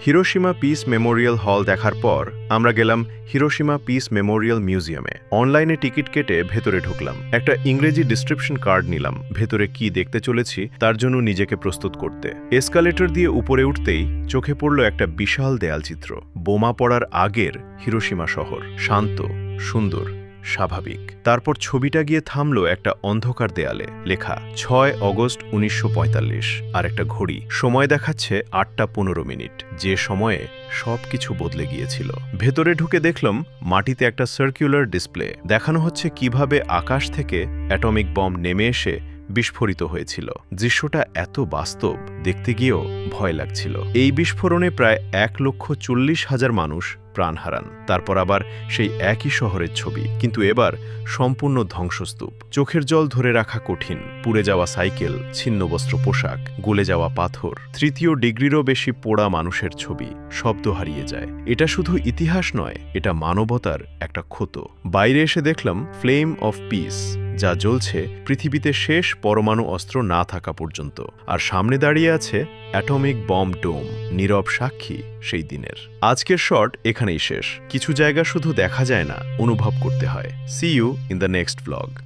Hiroshima piece Memorial হল দেখার পর আমরা গেলাম হিরোশিমা পিস মেমোরিয়াল মিউজিয়ামে। অনলাইনে টিকিট কেটে ভেতরে ঢুকলাম। একটা ইংরেজি ডিসক্রিপশন কার্ড নিলাম, ভেতরে কি দেখতে চলেছি তার জন্য নিজেকে প্রস্তুত করতে। এসকালেটর দিয়ে উপরে উঠতেই চোখে পড়ল একটা বিশাল দেয়ালচিত্র। বোমা পড়ার আগের হিরোশিমা শহর, শান্ত, সুন্দর, স্বাভাবিক। তারপর ছবিটা গিয়ে থামল একটা অন্ধকার দেয়ালে, লেখা ৬ অগস্ট ১৯৪৫, আর একটা ঘড়ি। সময় দেখাচ্ছে ৮টা ১৫ মিনিট, যে সময়ে সবকিছু বদলে গিয়েছিল। ভেতরে ঢুকে দেখলাম মাটিতে একটা সার্কুলার ডিসপ্লে। দেখানো হচ্ছে কিভাবে আকাশ থেকে অ্যাটমিক বম নেমে এসে বিস্ফোরিত হয়েছিল। দৃশ্যটা এত বাস্তব, দেখতে গিয়েও ভয় লাগছিল। এই বিস্ফোরণে প্রায় ১,৪০,০০০ মানুষ প্রাণ হারান। তারপর আবার সেই একই শহরের ছবি, কিন্তু এবার সম্পূর্ণ ধ্বংসস্তূপ। চোখের জল ধরে রাখা কঠিন। পুড়ে যাওয়া সাইকেল, ছিন্নবস্ত্র পোশাক, গলে যাওয়া পাথর, ৩য় ডিগ্রিরও বেশি পোড়া মানুষের ছবি। শব্দ হারিয়ে যায়। এটা শুধু ইতিহাস নয়, এটা মানবতার একটা ক্ষত। বাইরে এসে দেখলাম ফ্লেম অফ পিস, যা জ্বলছে পৃথিবীতে শেষ পরমাণু অস্ত্র না থাকা পর্যন্ত। আর সামনে দাঁড়িয়ে আছে অ্যাটমিক বম ডোম, নীরব সাক্ষী সেই দিনের। আজকের শট এখানেই শেষ। কিছু জায়গা শুধু দেখা যায় না, অনুভব করতে হয়। See you in the next blog.